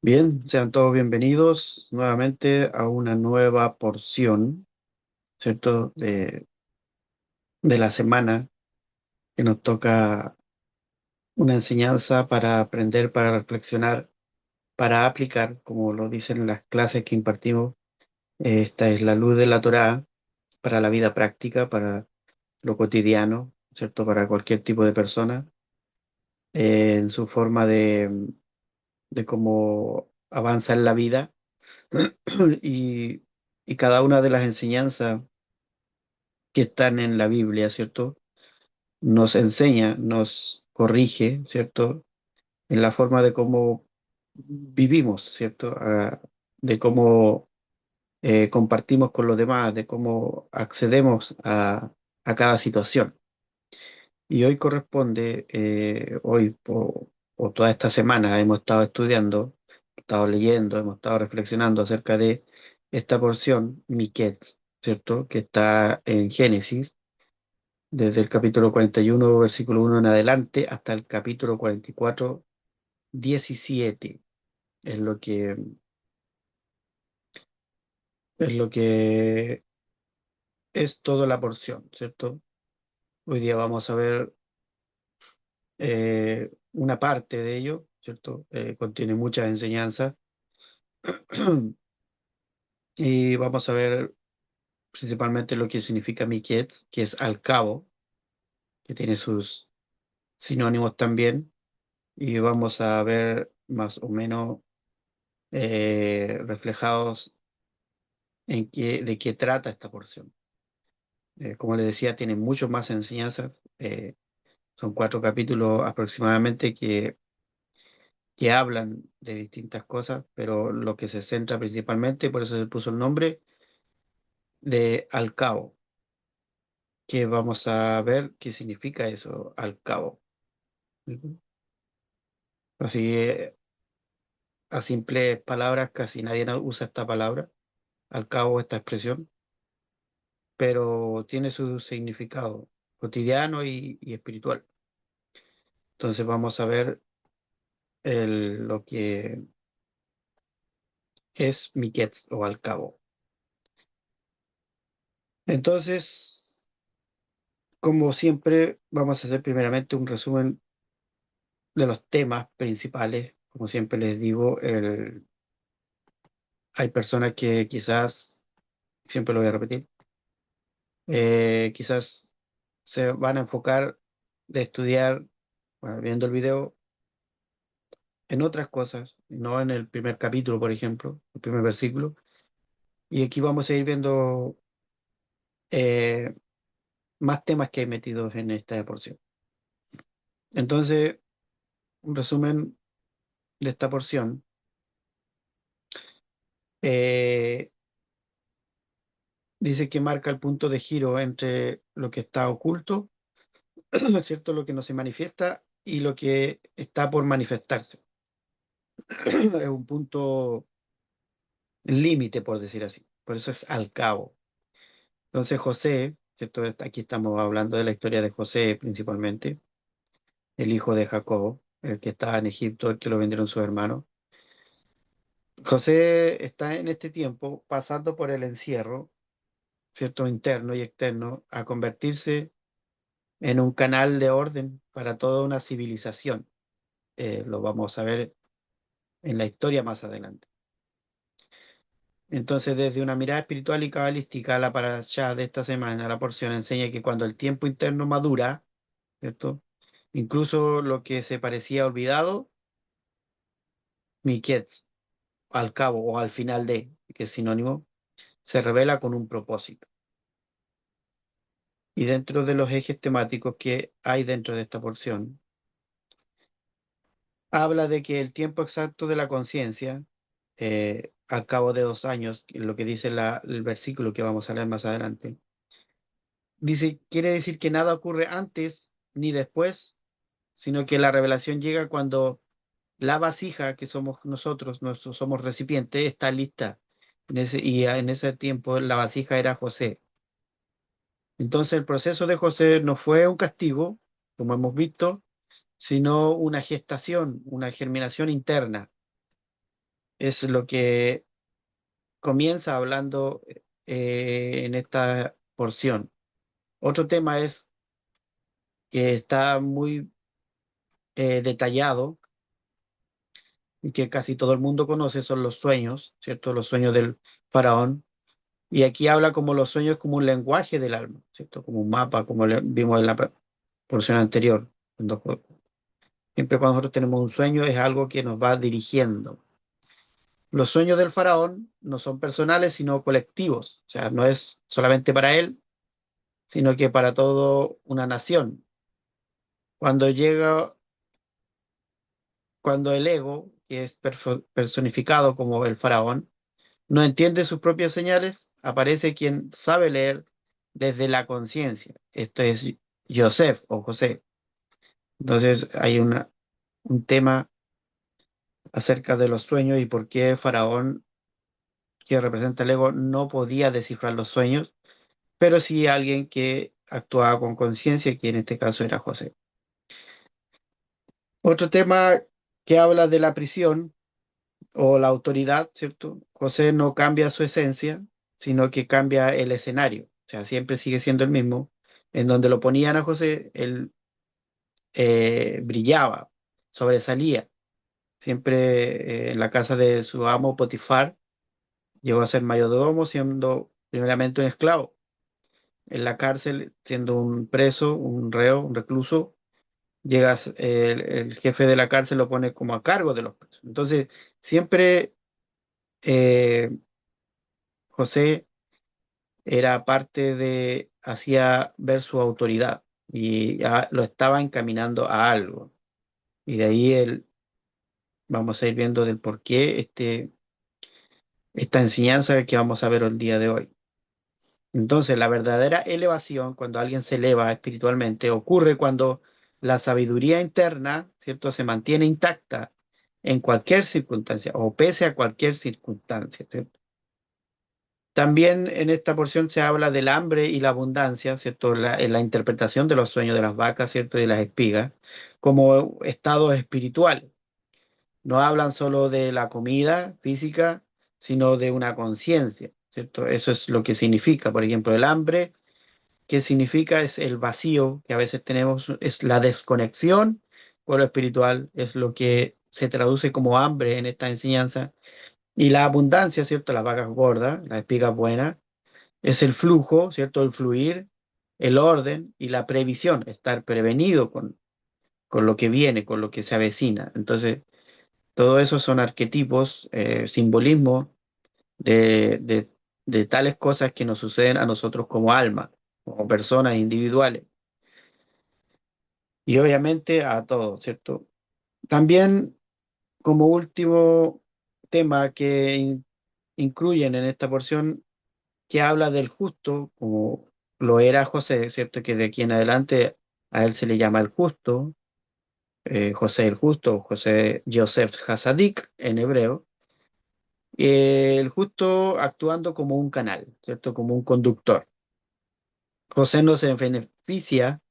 Bien, sean todos bienvenidos nuevamente a una nueva porción, ¿cierto? De la semana que nos toca una enseñanza para aprender, para reflexionar, para aplicar, como lo dicen las clases que impartimos. Esta es la luz de la Torá para la vida práctica, para lo cotidiano, ¿cierto? Para cualquier tipo de persona, en su forma de cómo avanza en la vida. y, y cada una de las enseñanzas que están en la Biblia, ¿cierto? Nos enseña, nos corrige, ¿cierto? En la forma de cómo vivimos, ¿cierto? De cómo compartimos con los demás, de cómo accedemos a cada situación. Y hoy corresponde, o toda esta semana hemos estado estudiando, estado leyendo, hemos estado reflexionando acerca de esta porción, Miquet, ¿cierto? Que está en Génesis desde el capítulo 41 versículo 1 en adelante, hasta el capítulo 44 17 es lo que es toda la porción, ¿cierto? Hoy día vamos a ver una parte de ello, ¿cierto? Contiene muchas enseñanzas y vamos a ver principalmente lo que significa miquet, que es al cabo, que tiene sus sinónimos también, y vamos a ver más o menos reflejados de qué trata esta porción. Como les decía, tiene mucho más enseñanzas. Son 4 capítulos aproximadamente que hablan de distintas cosas, pero lo que se centra principalmente, por eso se puso el nombre, de al cabo, que vamos a ver qué significa eso, al cabo. Ujú. Así, a simples palabras, casi nadie usa esta palabra, al cabo, esta expresión, pero tiene su significado cotidiano y espiritual. Entonces vamos a ver lo que es Miquet o al cabo. Entonces, como siempre, vamos a hacer primeramente un resumen de los temas principales. Como siempre les digo, hay personas que quizás, siempre lo voy a repetir, quizás se van a enfocar de estudiar, bueno, viendo el video, en otras cosas, no en el primer capítulo, por ejemplo, el primer versículo. Y aquí vamos a ir viendo eh, más temas que hay metidos en esta porción. Entonces, un resumen de esta porción. eh, Dice que marca el punto de giro entre lo que está oculto, ¿no es cierto? Lo que no se manifiesta y lo que está por manifestarse. Es un punto límite, por decir así. Por eso es al cabo. Entonces José, ¿cierto? Aquí estamos hablando de la historia de José principalmente, el hijo de Jacob, el que estaba en Egipto, el que lo vendieron sus hermanos. José está en este tiempo pasando por el encierro, ¿cierto? Interno y externo, a convertirse en un canal de orden para toda una civilización. Lo vamos a ver en la historia más adelante. Entonces, desde una mirada espiritual y cabalística, la parashá de esta semana, la porción enseña que cuando el tiempo interno madura, ¿cierto? Incluso lo que se parecía olvidado, Miquet, al cabo o al final de, que es sinónimo, se revela con un propósito. Y dentro de los ejes temáticos que hay dentro de esta porción, habla de que el tiempo exacto de la conciencia, al cabo de 2 años, lo que dice el versículo que vamos a leer más adelante, dice, quiere decir que nada ocurre antes ni después, sino que la revelación llega cuando la vasija, que somos nosotros, somos recipiente, está lista. En ese tiempo la vasija era José. Entonces el proceso de José no fue un castigo, como hemos visto, sino una gestación, una germinación interna. es lo que comienza hablando en esta porción. Otro tema es que está muy detallado y que casi todo el mundo conoce, son los sueños, ¿cierto? Los sueños del faraón. Y aquí habla como los sueños como un lenguaje del alma, ¿cierto? Como un mapa, como vimos en la porción anterior. Siempre cuando nosotros tenemos un sueño es algo que nos va dirigiendo. Los sueños del faraón no son personales, sino colectivos. O sea, no es solamente para él, sino que para toda una nación. Cuando llega, cuando el ego, que es personificado como el faraón, no entiende sus propias señales, aparece quien sabe leer desde la conciencia. Esto es Joseph o José. Entonces hay un tema acerca de los sueños y por qué Faraón, que representa el ego, no podía descifrar los sueños, pero sí alguien que actuaba con conciencia, que en este caso era José. Otro tema que habla de la prisión o la autoridad, ¿cierto? José no cambia su esencia, sino que cambia el escenario. O sea, siempre sigue siendo el mismo. En donde lo ponían a José, él brillaba, sobresalía. Siempre en la casa de su amo Potifar, llegó a ser mayordomo, siendo primeramente un esclavo. En la cárcel, siendo un preso, un reo, un recluso, el jefe de la cárcel lo pone como a cargo de los presos. Entonces, siempre eh, José era parte de, hacía ver su autoridad y ya lo estaba encaminando a algo. Y de ahí vamos a ir viendo del por qué esta enseñanza que vamos a ver el día de hoy. Entonces, la verdadera elevación, cuando alguien se eleva espiritualmente, ocurre cuando la sabiduría interna, ¿cierto?, se mantiene intacta en cualquier circunstancia o pese a cualquier circunstancia, ¿cierto? También en esta porción se habla del hambre y la abundancia, ¿cierto? En la interpretación de los sueños de las vacas, ¿cierto? Y de las espigas, como estados espirituales. No hablan solo de la comida física, sino de una conciencia, ¿cierto? Eso es lo que significa, por ejemplo, el hambre. ¿Qué significa? Es el vacío que a veces tenemos, es la desconexión con lo espiritual, es lo que se traduce como hambre en esta enseñanza. Y la abundancia, ¿cierto? Las vacas gordas, las espigas buenas, es el flujo, ¿cierto? El fluir, el orden y la previsión, estar prevenido con lo que viene, con lo que se avecina. Entonces, todo eso son arquetipos, simbolismos de tales cosas que nos suceden a nosotros como alma, como personas individuales. Y obviamente a todos, ¿cierto? También como último tema que incluyen en esta porción que habla del justo, como lo era José, ¿cierto? Que de aquí en adelante a él se le llama el justo, José el justo, José Yosef Hasadik en hebreo, el justo actuando como un canal, ¿cierto? Como un conductor. José no se beneficia,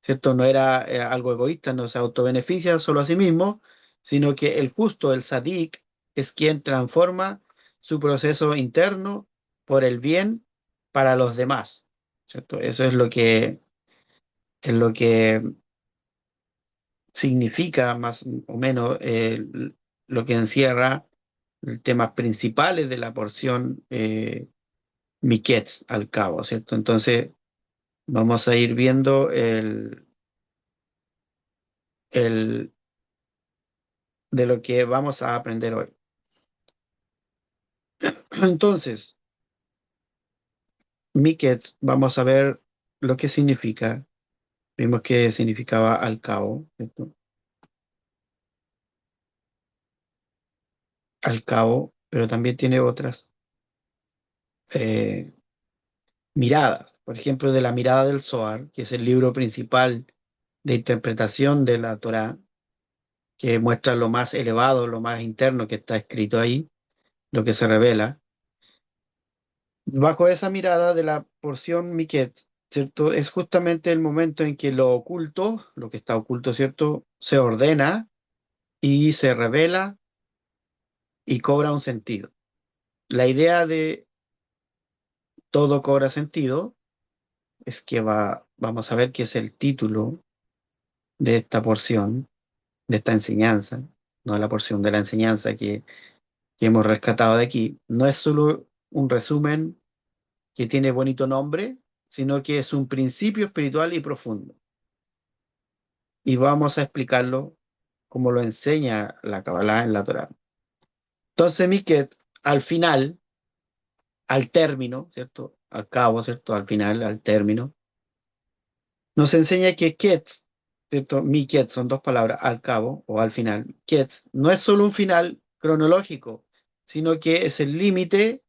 ¿cierto? No era algo egoísta, no se autobeneficia solo a sí mismo, sino que el justo, el sadik, es quien transforma su proceso interno por el bien para los demás, ¿cierto? Eso es lo que significa más o menos lo que encierra los temas principales de la porción Miquetz al cabo, ¿cierto? Entonces, vamos a ir viendo el, de lo que vamos a aprender hoy. Entonces, Miquet, vamos a ver lo que significa. Vimos que significaba al cabo, ¿cierto? Al cabo, pero también tiene otras eh, miradas. Por ejemplo, de la mirada del Zohar, que es el libro principal de interpretación de la Torá, que muestra lo más elevado, lo más interno que está escrito ahí, lo que se revela. Bajo esa mirada de la porción Miquet, ¿cierto? Es justamente el momento en que lo oculto, lo que está oculto, ¿cierto? Se ordena y se revela y cobra un sentido. La idea de todo cobra sentido es que vamos a ver qué es el título de esta porción, de esta enseñanza, no la porción de la enseñanza que hemos rescatado de aquí. No es solo un resumen que tiene bonito nombre, sino que es un principio espiritual y profundo. Y vamos a explicarlo como lo enseña la Kabbalah en la Torá. Entonces, Miquet, al final, al término, ¿cierto? Al cabo, ¿cierto? Al final, al término, nos enseña que Ketz, ¿cierto? Miquet son dos palabras, al cabo o al final. Ketz no es solo un final cronológico, sino que es el límite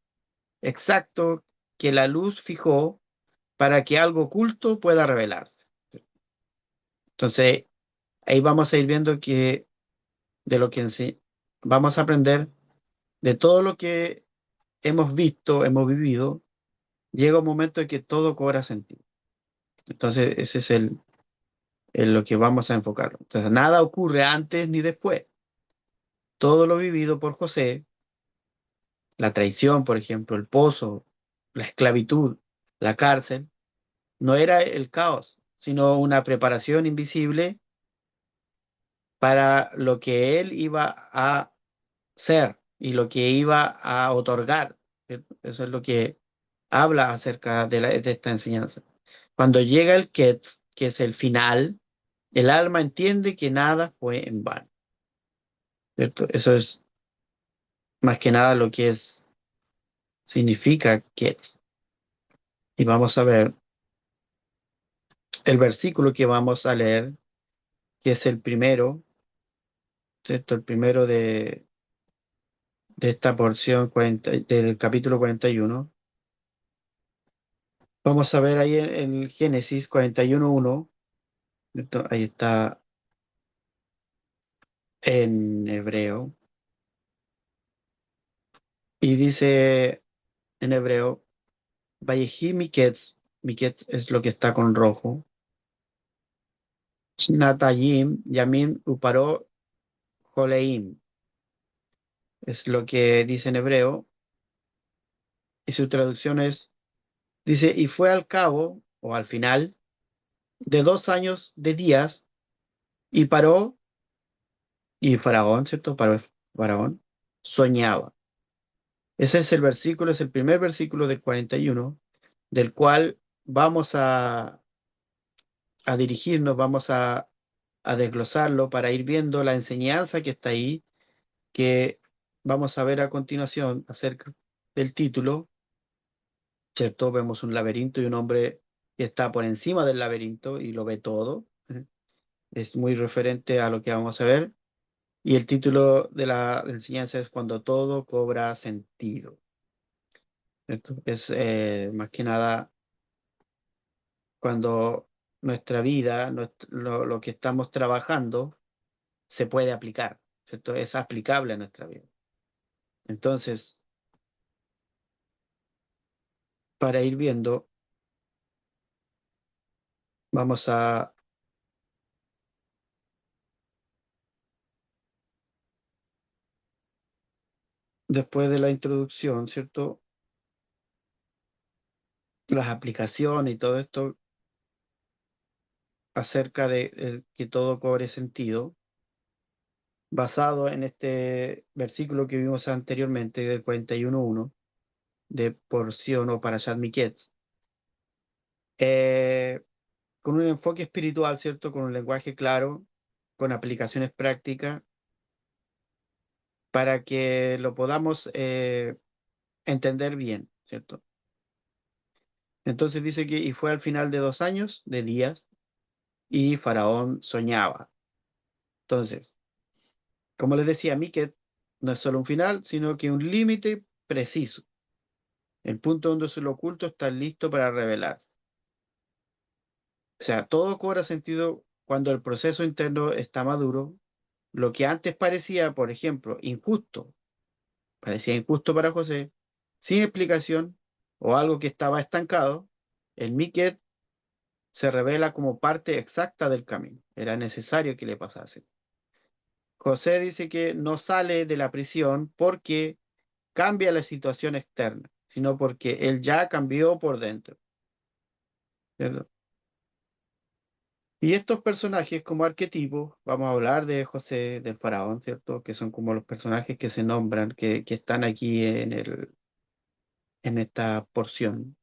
exacto que la luz fijó para que algo oculto pueda revelarse. Entonces, ahí vamos a ir viendo que de lo que vamos a aprender de todo lo que hemos visto, hemos vivido, llega un momento en que todo cobra sentido. Entonces, ese es lo que vamos a enfocar. Entonces, nada ocurre antes ni después. Todo lo vivido por José, la traición, por ejemplo, el pozo, la esclavitud, la cárcel, no era el caos, sino una preparación invisible para lo que él iba a ser y lo que iba a otorgar. ¿Cierto? Eso es lo que habla acerca de esta enseñanza. Cuando llega el Ketz, que es el final, el alma entiende que nada fue en vano. ¿Cierto? Eso es más que nada lo que significa Ketz. Y vamos a ver el versículo que vamos a leer, que es el primero, ¿cierto? El primero de esta porción del capítulo 41. Vamos a ver ahí en el Génesis 41:1, ¿cierto? Ahí está en hebreo. Y dice en hebreo, Vayehi Miketz, Miketz es lo que está con rojo, Shnatayim, Yamim, Uparó, Joleim, es lo que dice en hebreo, y su traducción dice, y fue al cabo, o al final, de 2 años de días, y paró, y Faraón, ¿cierto? Paró Faraón, soñaba. Ese es el versículo, es el primer versículo del 41, del cual vamos a dirigirnos, vamos a desglosarlo para ir viendo la enseñanza que está ahí, que vamos a ver a continuación acerca del título, ¿cierto? Vemos un laberinto y un hombre que está por encima del laberinto y lo ve todo. Es muy referente a lo que vamos a ver. Y el título de la enseñanza es Cuando todo cobra sentido. ¿Cierto? Es más que nada cuando nuestra vida, lo que estamos trabajando, se puede aplicar, ¿cierto? Es aplicable a nuestra vida. Entonces, para ir viendo, vamos después de la introducción, ¿cierto? Las aplicaciones y todo esto acerca de que todo cobre sentido, basado en este versículo que vimos anteriormente del 41:1 de porción o Parashat Miketz, eh, con un enfoque espiritual, ¿cierto? Con un lenguaje claro, con aplicaciones prácticas, para que lo podamos entender bien, ¿cierto? Entonces dice que, y fue al final de 2 años de días, y Faraón soñaba. Entonces, como les decía, Miquet no es solo un final, sino que un límite preciso, el punto donde lo oculto está listo para revelarse. O sea, todo cobra sentido cuando el proceso interno está maduro. Lo que antes parecía, por ejemplo, injusto, parecía injusto para José, sin explicación, o algo que estaba estancado, el Miquet se revela como parte exacta del camino. Era necesario que le pasase. José dice que no sale de la prisión porque cambia la situación externa, sino porque él ya cambió por dentro, ¿cierto? Y estos personajes como arquetipos, vamos a hablar de José, del faraón, ¿cierto? Que son como los personajes que se nombran, que están aquí en esta porción.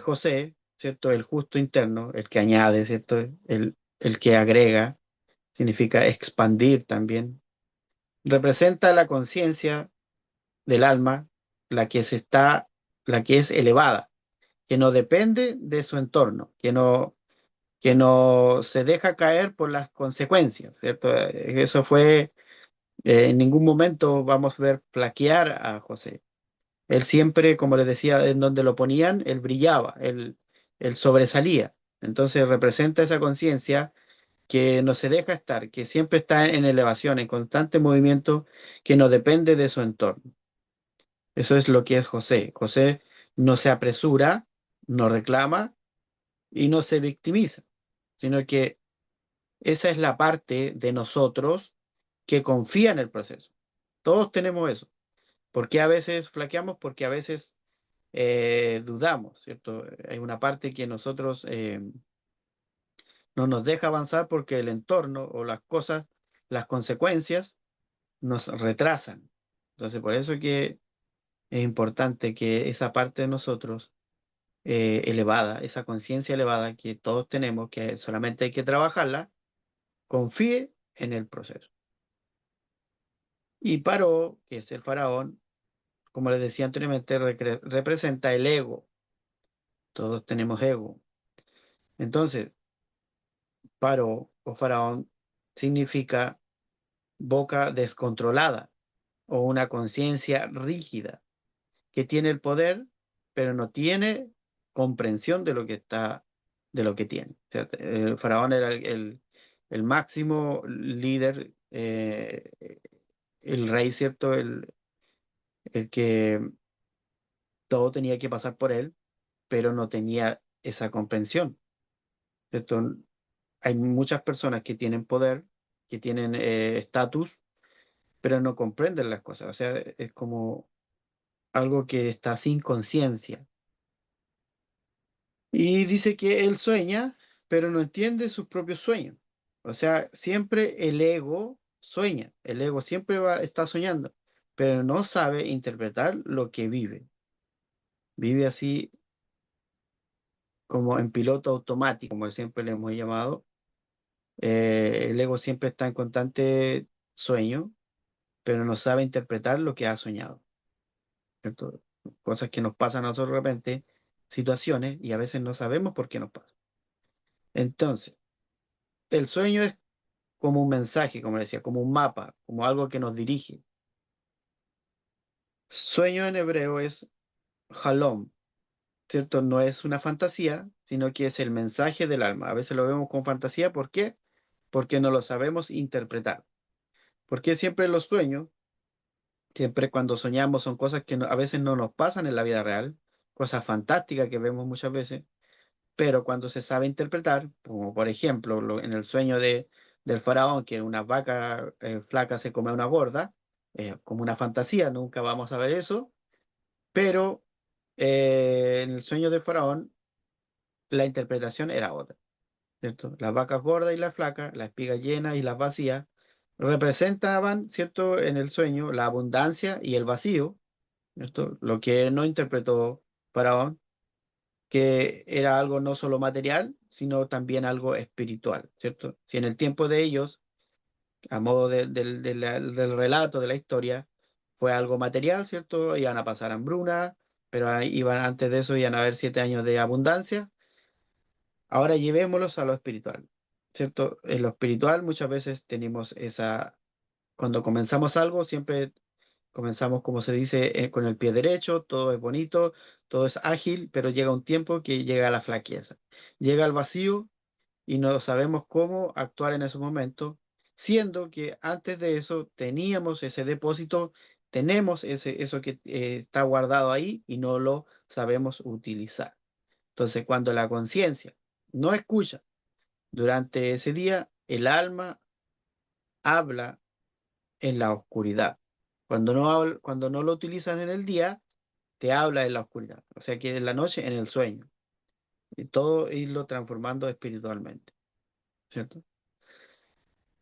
José, ¿cierto? El justo interno, el que añade, ¿cierto? El que agrega, significa expandir también. Representa la conciencia del alma, la que se está, la que es elevada, que no depende de su entorno, que no se deja caer por las consecuencias, ¿cierto? Eso fue, en ningún momento vamos a ver flaquear a José. Él siempre, como les decía, en donde lo ponían, él brillaba, él sobresalía. Entonces representa esa conciencia que no se deja estar, que siempre está en elevación, en constante movimiento, que no depende de su entorno. Eso es lo que es José. José no se apresura, no reclama y no se victimiza, sino que esa es la parte de nosotros que confía en el proceso. Todos tenemos eso. ¿Por qué a veces flaqueamos? Porque a veces dudamos, ¿cierto? Hay una parte que nosotros no nos deja avanzar porque el entorno o las cosas, las consecuencias nos retrasan. Entonces, por eso que es importante que esa parte de nosotros elevada, esa conciencia elevada que todos tenemos, que solamente hay que trabajarla, confíe en el proceso. Y Paró, que es el faraón, como les decía anteriormente, representa el ego. Todos tenemos ego. Entonces, Paró o faraón significa boca descontrolada o una conciencia rígida que tiene el poder, pero no tiene comprensión de lo que está, de lo que tiene. O sea, el faraón era el máximo líder, el rey, ¿cierto? El que todo tenía que pasar por él, pero no tenía esa comprensión, ¿cierto? Hay muchas personas que tienen poder, que tienen estatus, pero no comprenden las cosas. O sea, es como algo que está sin conciencia. Y dice que él sueña, pero no entiende sus propios sueños. O sea, siempre el ego sueña, el ego siempre está soñando, pero no sabe interpretar lo que vive. Vive así como en piloto automático, como siempre le hemos llamado. El ego siempre está en constante sueño, pero no sabe interpretar lo que ha soñado, ¿cierto? Cosas que nos pasan a nosotros de repente, situaciones, y a veces no sabemos por qué nos pasa. Entonces, el sueño es como un mensaje, como decía, como un mapa, como algo que nos dirige. Sueño en hebreo es halom, ¿cierto? No es una fantasía, sino que es el mensaje del alma. A veces lo vemos como fantasía, ¿por qué? Porque no lo sabemos interpretar. Porque siempre los sueños, siempre cuando soñamos son cosas que a veces no nos pasan en la vida real, cosas fantásticas que vemos muchas veces, pero cuando se sabe interpretar, como por ejemplo en el sueño del faraón, que una vaca flaca se come a una gorda, como una fantasía, nunca vamos a ver eso, pero en el sueño del faraón la interpretación era otra, ¿cierto? Las vacas gordas y las flacas, las espigas llenas y las vacías, representaban, ¿cierto? En el sueño la abundancia y el vacío, ¿cierto? Lo que no interpretó faraón, que era algo no solo material, sino también algo espiritual, ¿cierto? Si en el tiempo de ellos, a modo del relato de la historia, fue algo material, ¿cierto? Iban a pasar hambruna, pero iban antes de eso, iban a haber 7 años de abundancia. Ahora llevémoslos a lo espiritual, ¿cierto? En lo espiritual muchas veces tenemos esa, cuando comenzamos algo, siempre comenzamos, como se dice, con el pie derecho, todo es bonito, todo es ágil, pero llega un tiempo que llega la flaqueza, llega el vacío y no sabemos cómo actuar en esos momentos, siendo que antes de eso teníamos ese depósito, tenemos eso que está guardado ahí y no lo sabemos utilizar. Entonces, cuando la conciencia no escucha durante ese día, el alma habla en la oscuridad. Cuando no lo utilizas en el día, te habla en la oscuridad. O sea que en la noche, en el sueño. Y todo irlo transformando espiritualmente, ¿cierto?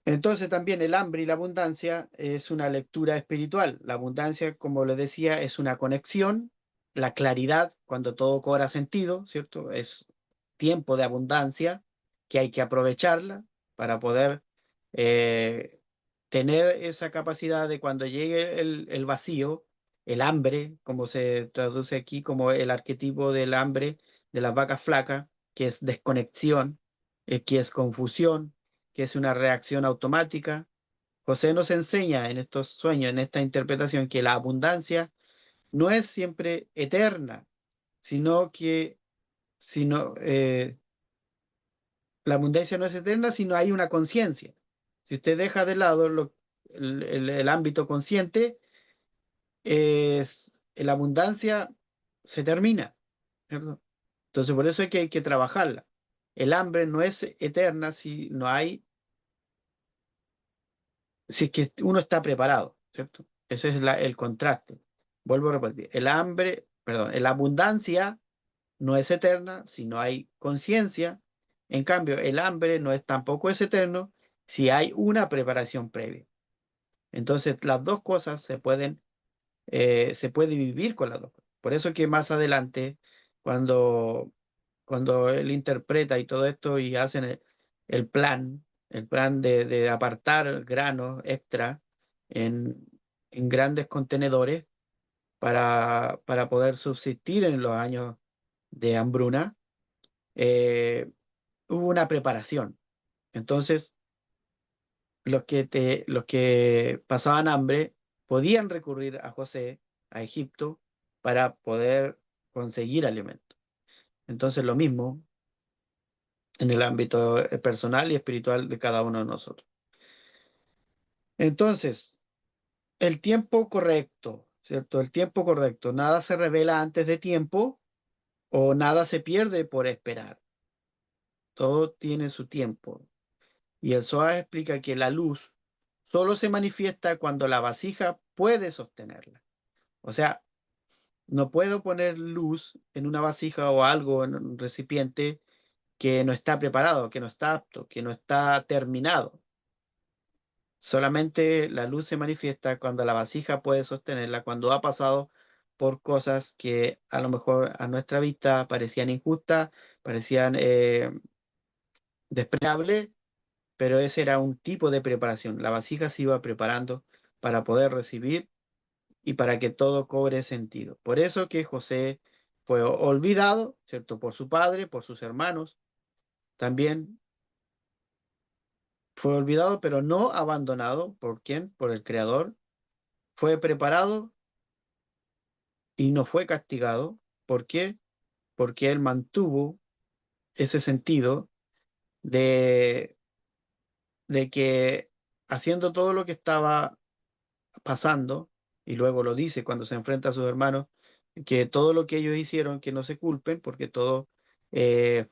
Entonces también el hambre y la abundancia es una lectura espiritual. La abundancia, como les decía, es una conexión. La claridad, cuando todo cobra sentido, ¿cierto? Es tiempo de abundancia que hay que aprovecharla para poder eh, tener esa capacidad de cuando llegue el vacío, el hambre, como se traduce aquí como el arquetipo del hambre de las vacas flacas, que es desconexión, que es confusión, que es una reacción automática. José nos enseña en estos sueños, en esta interpretación, que la abundancia no es siempre eterna, sino que sino, la abundancia no es eterna, sino hay una conciencia. Si usted deja de lado el ámbito consciente, la abundancia se termina, ¿cierto? Entonces, por eso hay que trabajarla. El hambre no es eterna si no hay si es que uno está preparado, ¿cierto? Ese es el contraste. Vuelvo a repetir, el hambre, perdón, la abundancia no es eterna si no hay conciencia. En cambio, el hambre no es tampoco es eterno si hay una preparación previa. Entonces, las dos cosas se puede vivir con las dos cosas. Por eso que más adelante, cuando, cuando él interpreta y todo esto y hacen el plan de apartar granos extra en, en grandes contenedores para poder subsistir en los años de hambruna, eh, hubo una preparación. Entonces, los que pasaban hambre podían recurrir a José, a Egipto, para poder conseguir alimento. Entonces, lo mismo en el ámbito personal y espiritual de cada uno de nosotros. Entonces, el tiempo correcto, ¿cierto? El tiempo correcto. Nada se revela antes de tiempo o nada se pierde por esperar. Todo tiene su tiempo. Y el Zohar explica que la luz solo se manifiesta cuando la vasija puede sostenerla. O sea, no puedo poner luz en una vasija o algo en un recipiente que no está preparado, que no está apto, que no está terminado. Solamente la luz se manifiesta cuando la vasija puede sostenerla, cuando ha pasado por cosas que a lo mejor a nuestra vista parecían injustas, parecían despreciables, pero ese era un tipo de preparación. La vasija se iba preparando para poder recibir y para que todo cobre sentido. Por eso que José fue olvidado, ¿cierto? Por su padre, por sus hermanos. También fue olvidado, pero no abandonado. ¿Por quién? Por el Creador. Fue preparado y no fue castigado. ¿Por qué? Porque él mantuvo ese sentido de, de que haciendo todo lo que estaba pasando, y luego lo dice cuando se enfrenta a sus hermanos, que todo lo que ellos hicieron, que no se culpen, porque todo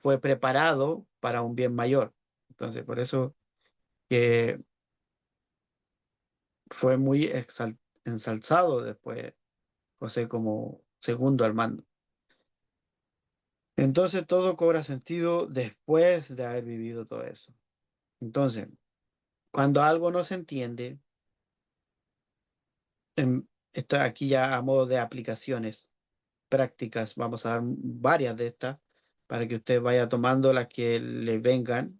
fue preparado para un bien mayor. Entonces, por eso que fue muy ensalzado después José como segundo al mando. Entonces todo cobra sentido después de haber vivido todo eso. Entonces, cuando algo no se entiende, esto aquí ya a modo de aplicaciones prácticas, vamos a dar varias de estas para que usted vaya tomando las que le vengan.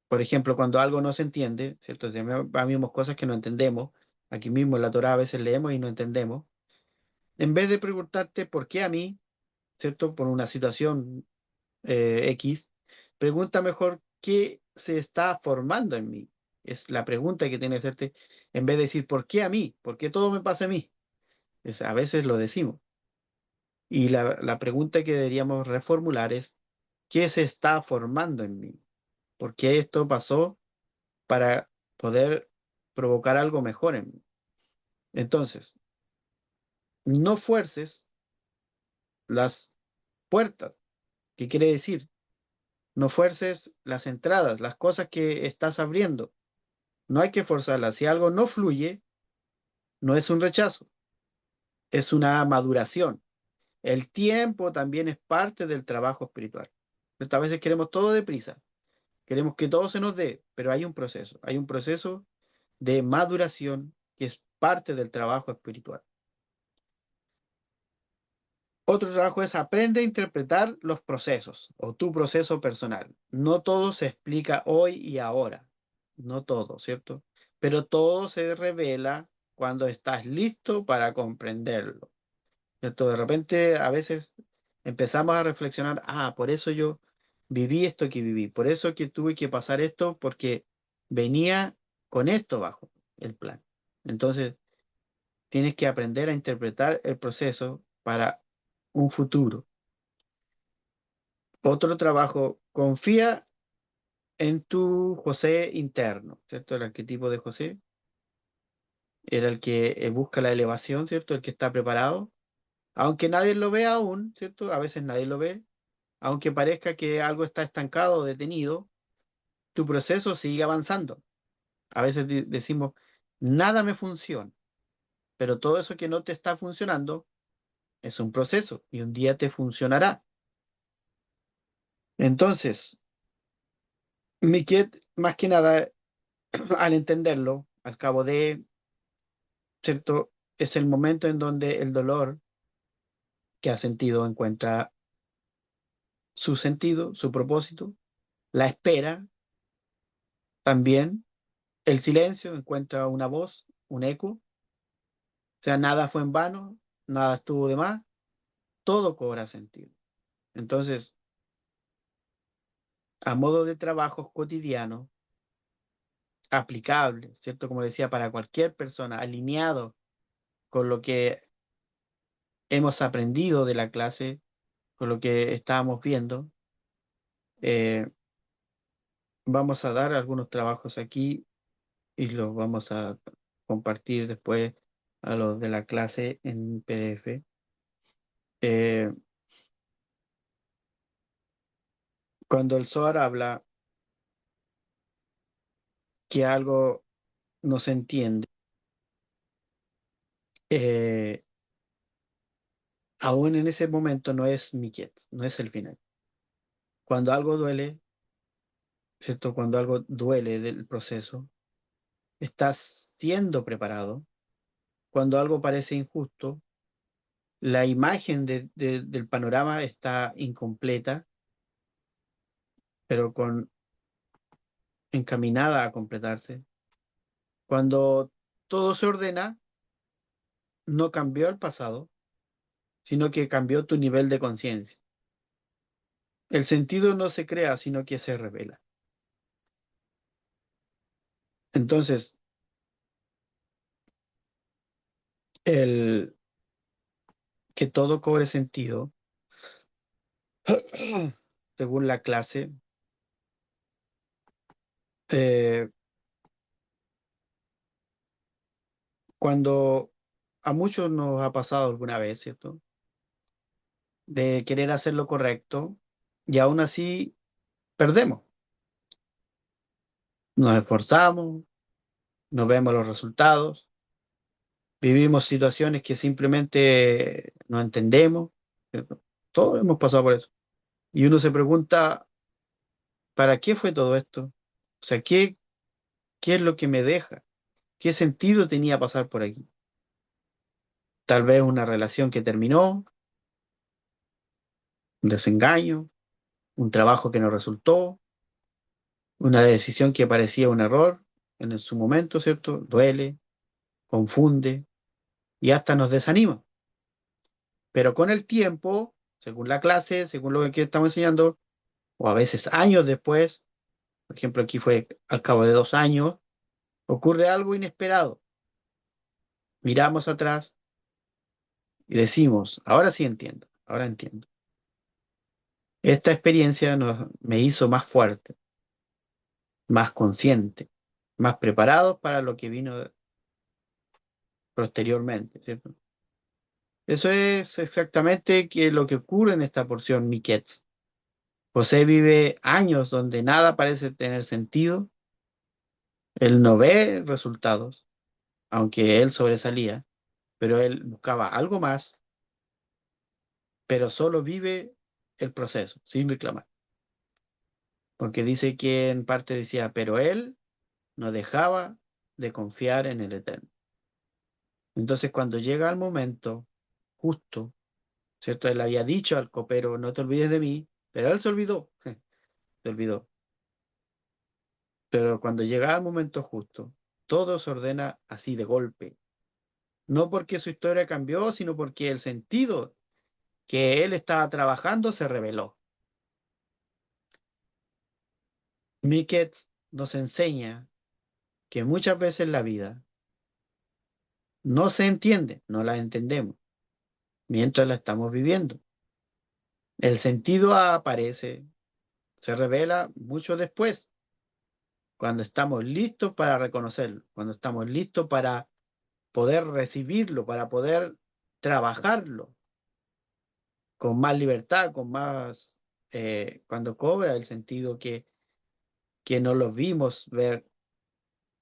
Por ejemplo, cuando algo no se entiende, ¿cierto? Si vemos cosas que no entendemos, aquí mismo en la Torá a veces leemos y no entendemos. En vez de preguntarte por qué a mí, ¿cierto? Por una situación X, pregunta mejor qué se está formando en mí. Es la pregunta que tiene que hacerte en vez de decir por qué a mí, por qué todo me pasa a mí. A veces lo decimos. Y la pregunta que deberíamos reformular es, ¿qué se está formando en mí? ¿Por qué esto pasó para poder provocar algo mejor en mí? Entonces, no fuerces las puertas. ¿Qué quiere decir? No fuerces las entradas, las cosas que estás abriendo. No hay que forzarla. Si algo no fluye, no es un rechazo, es una maduración. El tiempo también es parte del trabajo espiritual. Entonces, a veces queremos todo deprisa, queremos que todo se nos dé, pero hay un proceso de maduración que es parte del trabajo espiritual. Otro trabajo es aprende a interpretar los procesos o tu proceso personal. No todo se explica hoy y ahora, no todo, ¿cierto? Pero todo se revela cuando estás listo para comprenderlo, ¿cierto? De repente, a veces empezamos a reflexionar, por eso yo viví esto que viví, por eso que tuve que pasar esto, porque venía con esto bajo el plan. Entonces, tienes que aprender a interpretar el proceso para un futuro. Otro trabajo, confía en tu José interno, ¿cierto? El arquetipo de José era el que busca la elevación, ¿cierto? El que está preparado, aunque nadie lo vea aún, ¿cierto? A veces nadie lo ve, aunque parezca que algo está estancado o detenido, tu proceso sigue avanzando. A veces decimos, nada me funciona, pero todo eso que no te está funcionando es un proceso y un día te funcionará. Entonces, Miquet, más que nada, al entenderlo, al cabo de, ¿cierto? Es el momento en donde el dolor que ha sentido encuentra su sentido, su propósito, la espera también, el silencio encuentra una voz, un eco, o sea, nada fue en vano, nada estuvo de más, todo cobra sentido. Entonces, a modo de trabajos cotidianos, aplicables, ¿cierto? Como decía, para cualquier persona, alineado con lo que hemos aprendido de la clase, con lo que estábamos viendo, eh, vamos a dar algunos trabajos aquí y los vamos a compartir después a los de la clase en PDF. Eh, Cuando el Zohar habla que algo no se entiende, eh, aún en ese momento no es Miquet, no es el final. Cuando algo duele, ¿cierto? Cuando algo duele del proceso, estás siendo preparado. Cuando algo parece injusto, la imagen del panorama está incompleta, pero encaminada a completarse. Cuando todo se ordena, no cambió el pasado, sino que cambió tu nivel de conciencia. El sentido no se crea, sino que se revela. Entonces, el que todo cobre sentido, según la clase, eh, cuando a muchos nos ha pasado alguna vez, ¿cierto? De querer hacer lo correcto y aún así perdemos. Nos esforzamos, no vemos los resultados, vivimos situaciones que simplemente no entendemos, ¿cierto? Todos hemos pasado por eso. Y uno se pregunta, ¿para qué fue todo esto? O sea, ¿qué es lo que me deja? ¿Qué sentido tenía pasar por aquí? Tal vez una relación que terminó, un desengaño, un trabajo que no resultó, una decisión que parecía un error en su momento, ¿cierto? Duele, confunde y hasta nos desanima. Pero con el tiempo, según la clase, según lo que estamos enseñando, o a veces años después, por ejemplo, aquí fue al cabo de 2 años, ocurre algo inesperado. Miramos atrás y decimos, ahora sí entiendo, ahora entiendo. Esta experiencia me hizo más fuerte, más consciente, más preparados para lo que vino posteriormente, ¿cierto? Eso es exactamente lo que ocurre en esta porción Miquets. José vive años donde nada parece tener sentido, Él no ve resultados, aunque él sobresalía, pero él buscaba algo más, pero solo vive el proceso, sin reclamar. Porque dice que en parte decía, pero él no dejaba de confiar en el Eterno. Entonces, cuando llega el momento justo, ¿cierto? Él había dicho al copero, no te olvides de mí, pero él se olvidó, se olvidó. Pero cuando llega el momento justo, todo se ordena así de golpe. No porque su historia cambió, sino porque el sentido que él estaba trabajando se reveló. Miket nos enseña que muchas veces la vida no se entiende, no la entendemos, mientras la estamos viviendo. El sentido aparece, se revela mucho después, cuando estamos listos para reconocerlo, cuando estamos listos para poder recibirlo, para poder trabajarlo con más libertad, con más, cuando cobra el sentido que no lo vimos ver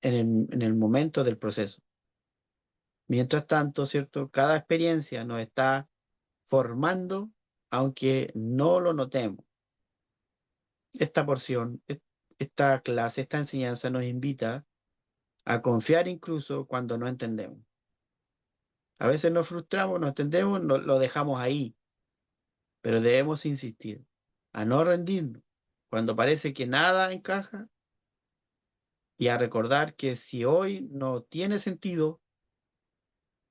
en el momento del proceso. Mientras tanto, ¿cierto? Cada experiencia nos está formando, aunque no lo notemos. Esta porción, esta clase, esta enseñanza nos invita a confiar incluso cuando no entendemos. A veces nos frustramos, no entendemos, lo dejamos ahí, pero debemos insistir a no rendirnos cuando parece que nada encaja y a recordar que si hoy no tiene sentido,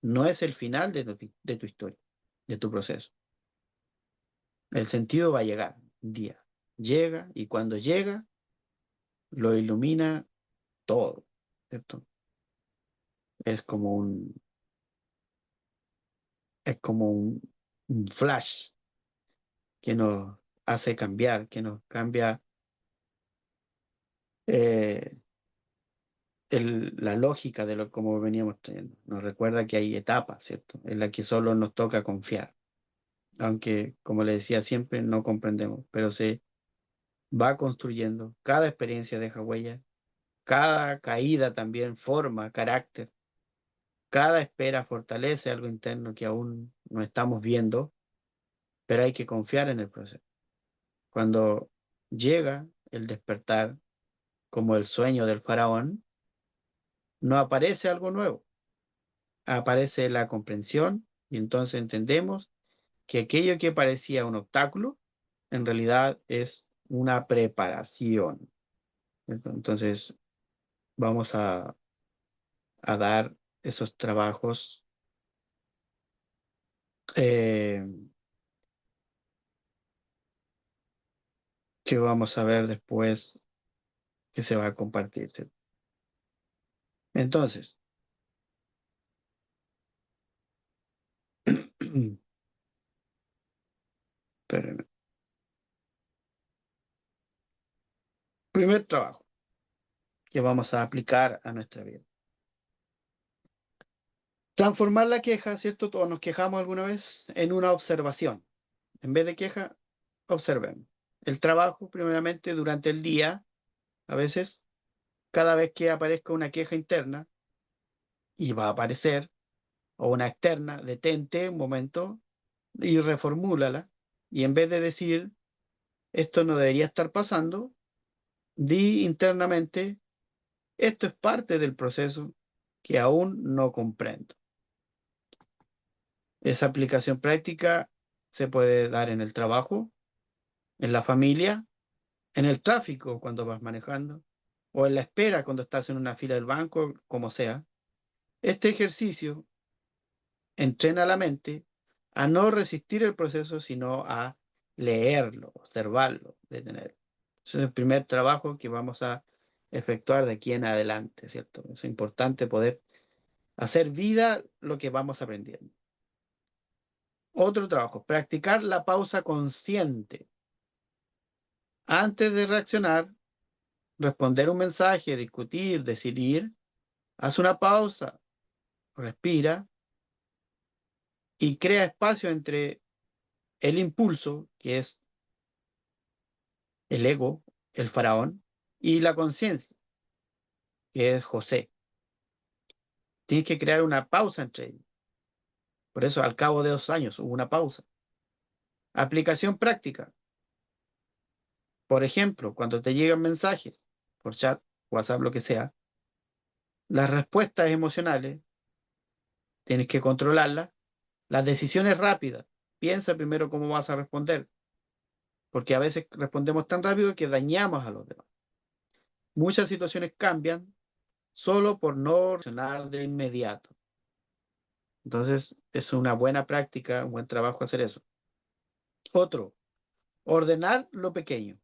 no es el final de tu historia, de tu proceso. El sentido va a llegar un día. Llega y cuando llega, lo ilumina todo, ¿cierto? Es como un flash que nos hace cambiar, que nos cambia eh, la lógica de lo como veníamos teniendo. Nos recuerda que hay etapas, ¿cierto? En la que solo nos toca confiar. Aunque, como le decía, siempre no comprendemos, pero se va construyendo. Cada experiencia deja huella, cada caída también forma carácter, cada espera fortalece algo interno que aún no estamos viendo, pero hay que confiar en el proceso. Cuando llega el despertar, como el sueño del faraón, no aparece algo nuevo, aparece la comprensión y entonces entendemos que aquello que parecía un obstáculo, en realidad es una preparación. Entonces, vamos a dar esos trabajos eh, que vamos a ver después que se va a compartir. ¿Sí? Entonces, espérenme. Primer trabajo que vamos a aplicar a nuestra vida. Transformar la queja, ¿cierto? Todos nos quejamos alguna vez en una observación. En vez de queja, observemos. El trabajo, primeramente, durante el día, a veces, cada vez que aparezca una queja interna, y va a aparecer, o una externa, detente un momento y reformúlala. Y en vez de decir, esto no debería estar pasando, di internamente, esto es parte del proceso que aún no comprendo. Esa aplicación práctica se puede dar en el trabajo, en la familia, en el tráfico cuando vas manejando, o en la espera cuando estás en una fila del banco, como sea. Este ejercicio entrena la mente a no resistir el proceso, sino a leerlo, observarlo, detenerlo. Ese es el primer trabajo que vamos a efectuar de aquí en adelante, ¿cierto? Es importante poder hacer vida lo que vamos aprendiendo. Otro trabajo, practicar la pausa consciente. Antes de reaccionar, responder un mensaje, discutir, decidir, haz una pausa, respira y crea espacio entre el impulso, que es el ego, el faraón, y la conciencia. que es José. Tienes que crear una pausa entre ellos. Por eso, al cabo de 2 años hubo una pausa. Aplicación práctica. Por ejemplo, cuando te llegan mensajes por chat, WhatsApp, lo que sea, las respuestas emocionales tienes que controlarlas. Las decisiones rápidas. Piensa primero cómo vas a responder, porque a veces respondemos tan rápido que dañamos a los demás. Muchas situaciones cambian solo por no reaccionar de inmediato. Entonces, es una buena práctica, un buen trabajo hacer eso. Otro, ordenar lo pequeño.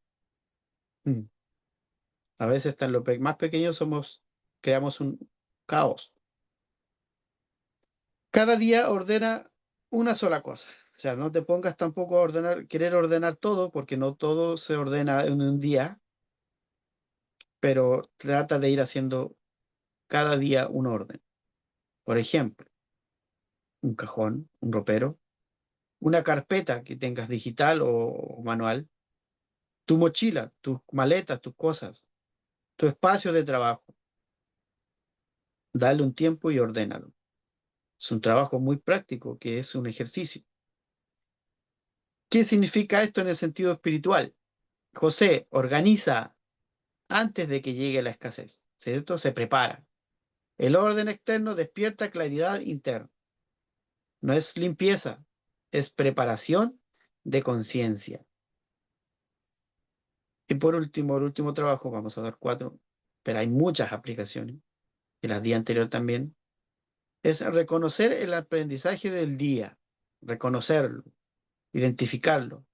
Mm. A veces hasta en lo más pequeño creamos un caos. Cada día ordena una sola cosa. O sea, no te pongas tampoco a querer ordenar todo, porque no todo se ordena en un día, pero trata de ir haciendo cada día un orden. Por ejemplo, un cajón, un ropero, una carpeta que tengas digital o manual, tu mochila, tus maletas, tus cosas, tu espacio de trabajo. Dale un tiempo y ordénalo. Es un trabajo muy práctico, que es un ejercicio. ¿Qué significa esto en el sentido espiritual? José organiza antes de que llegue la escasez, ¿cierto? Se prepara. El orden externo despierta claridad interna. No es limpieza, es preparación de conciencia. Y por último, el último trabajo, vamos a dar 4, pero hay muchas aplicaciones, y las di anterior también, es reconocer el aprendizaje del día, reconocerlo, identificarlo.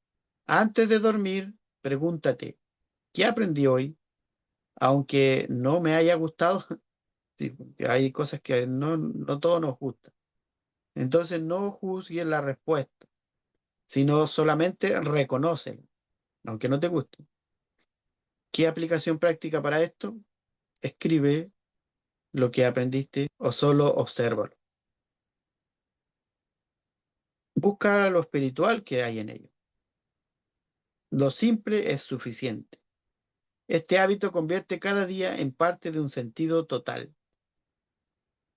Antes de dormir, pregúntate, ¿qué aprendí hoy? Aunque no me haya gustado, sí, porque hay cosas que no todos nos gustan. Entonces no juzgues la respuesta, sino solamente reconócela, aunque no te guste. ¿Qué aplicación práctica para esto? Escribe lo que aprendiste o solo obsérvalo. Busca lo espiritual que hay en ello. Lo simple es suficiente. Este hábito convierte cada día en parte de un sentido total.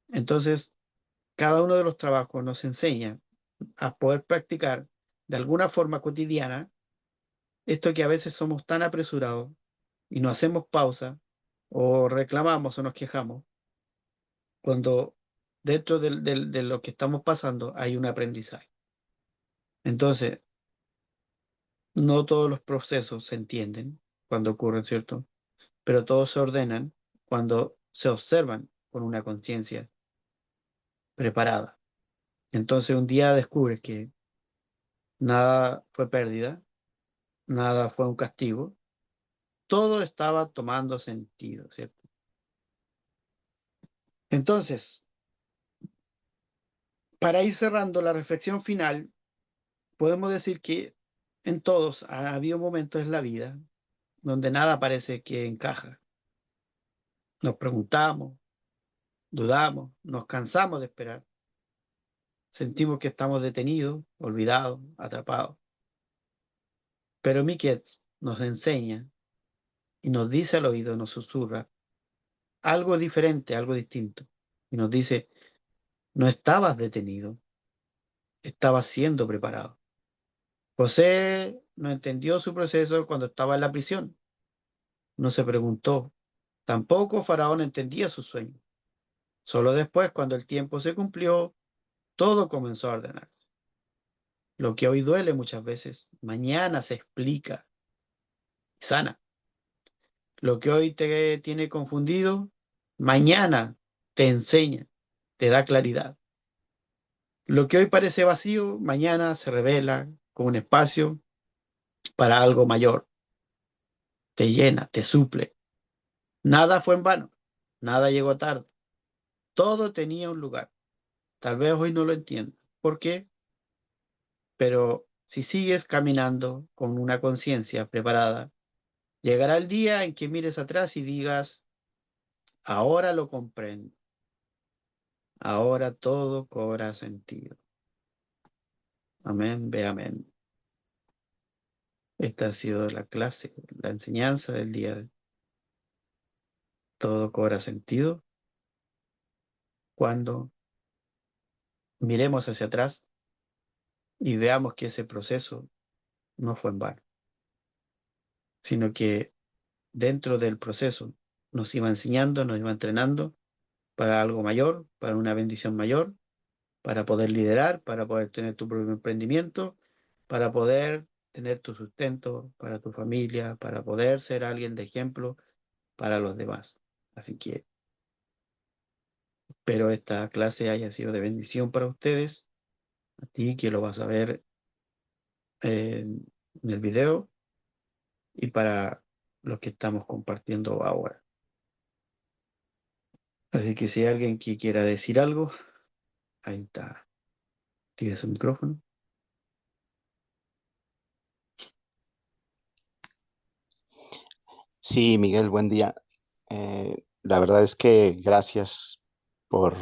Entonces, cada uno de los trabajos nos enseña a poder practicar de alguna forma cotidiana esto, que a veces somos tan apresurados y no hacemos pausa o reclamamos o nos quejamos, cuando dentro de lo que estamos pasando hay un aprendizaje. Entonces, no todos los procesos se entienden cuando ocurren, ¿cierto? Pero todos se ordenan cuando se observan con una conciencia preparada. Entonces, un día descubres que nada fue pérdida, nada fue un castigo, todo estaba tomando sentido, ¿cierto? Entonces, para ir cerrando la reflexión final, podemos decir que en todos ha habido momentos en la vida donde nada parece que encaja. Nos preguntamos, dudamos, nos cansamos de esperar, sentimos que estamos detenidos, olvidados, atrapados. Pero Miquel nos enseña y nos dice al oído, nos susurra algo diferente, algo distinto. Y nos dice, no estabas detenido, estabas siendo preparado. José no entendió su proceso cuando estaba en la prisión. No se preguntó. Tampoco Faraón entendía su sueño. Solo después, cuando el tiempo se cumplió, todo comenzó a ordenarse. Lo que hoy duele muchas veces, mañana se explica y sana. Lo que hoy te tiene confundido, mañana te enseña, te da claridad. Lo que hoy parece vacío, mañana se revela como un espacio para algo mayor. Te llena, te suple. Nada fue en vano, nada llegó tarde. Todo tenía un lugar. Tal vez hoy no lo entiendas. ¿Por qué? Pero si sigues caminando con una conciencia preparada, llegará el día en que mires atrás y digas, ahora lo comprendo, ahora todo cobra sentido. Amén, ve amén. Esta ha sido la clase, la enseñanza del día de hoy. todo cobra sentido cuando miremos hacia atrás y veamos que ese proceso no fue en vano, sino que dentro del proceso nos iba enseñando, nos iba entrenando para algo mayor, para una bendición mayor, para poder liderar, para poder tener tu propio emprendimiento, para poder tener tu sustento para tu familia, para poder ser alguien de ejemplo para los demás. Así que espero esta clase haya sido de bendición para ustedes, a ti que lo vas a ver en el video y para los que estamos compartiendo ahora. Así que si hay alguien que quiera decir algo, ahí está, tiene su micrófono. Sí, Miguel, buen día. La verdad es que gracias por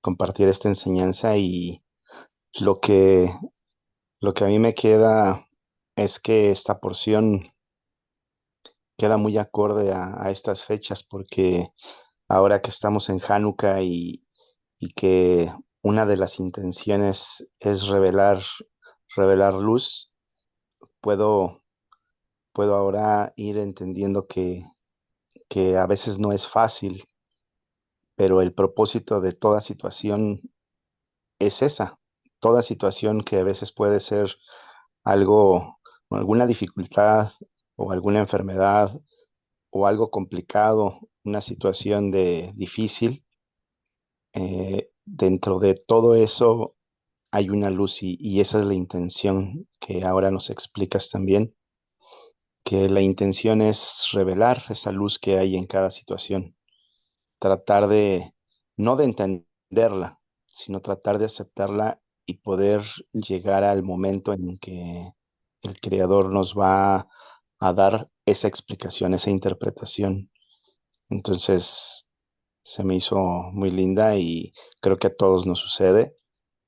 compartir esta enseñanza y lo que, lo que a mí me queda es que esta porción queda muy acorde a estas fechas porque ahora que estamos en Hanukkah y que una de las intenciones es revelar luz, puedo, puedo ahora ir entendiendo que a veces no es fácil, pero el propósito de toda situación es esa. Toda situación que a veces puede ser algo, alguna dificultad o alguna enfermedad o algo complicado, una situación de difícil, dentro de todo eso hay una luz y esa es la intención que ahora nos explicas también, que la intención es revelar esa luz que hay en cada situación, tratar de, no de entenderla, sino tratar de aceptarla y poder llegar al momento en que el creador nos va a dar esa explicación, esa interpretación. Entonces, se me hizo muy linda y creo que a todos nos sucede.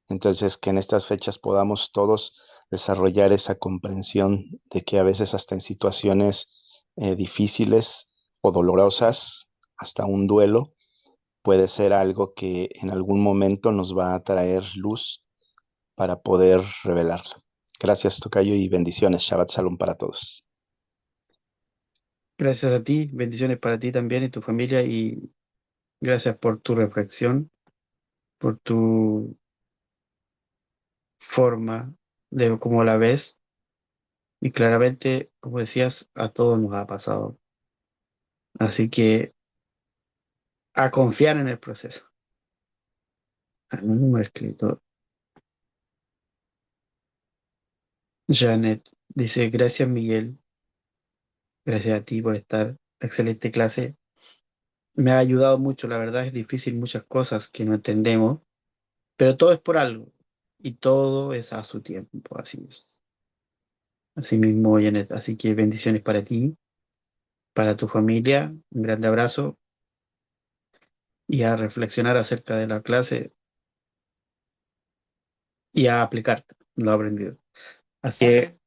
Entonces, que en estas fechas podamos todos desarrollar esa comprensión de que a veces hasta en situaciones difíciles o dolorosas, hasta un duelo, puede ser algo que en algún momento nos va a traer luz para poder revelarlo. Gracias, Tocayo, y bendiciones. Shabbat Shalom para todos. Gracias a ti, bendiciones para ti también y tu familia y gracias por tu reflexión, por tu forma de cómo la ves y claramente, como decías, a todos nos ha pasado. Así que a confiar en el proceso. No he escrito. Janet dice, gracias Miguel, gracias a ti por estar. Excelente clase. Me ha ayudado mucho, la verdad es difícil muchas cosas que no entendemos, pero todo es por algo y todo es a su tiempo, así es. Así mismo, Janet. Así que bendiciones para ti, para tu familia, un grande abrazo y a reflexionar acerca de la clase y a aplicar lo aprendido. Así que,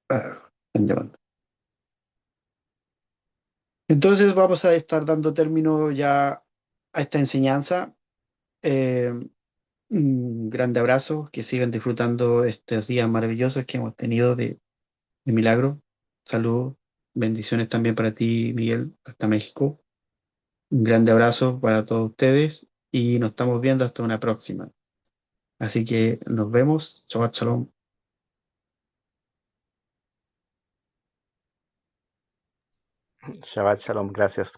están llamando. Entonces vamos a estar dando término ya a esta enseñanza. Eh, un grande abrazo, que sigan disfrutando estos días maravillosos que hemos tenido de milagro. Saludos, bendiciones también para ti, Miguel, hasta México. Un grande abrazo para todos ustedes y nos estamos viendo hasta una próxima. Así que nos vemos. Shabbat shalom. Shabbat Shalom. Gracias.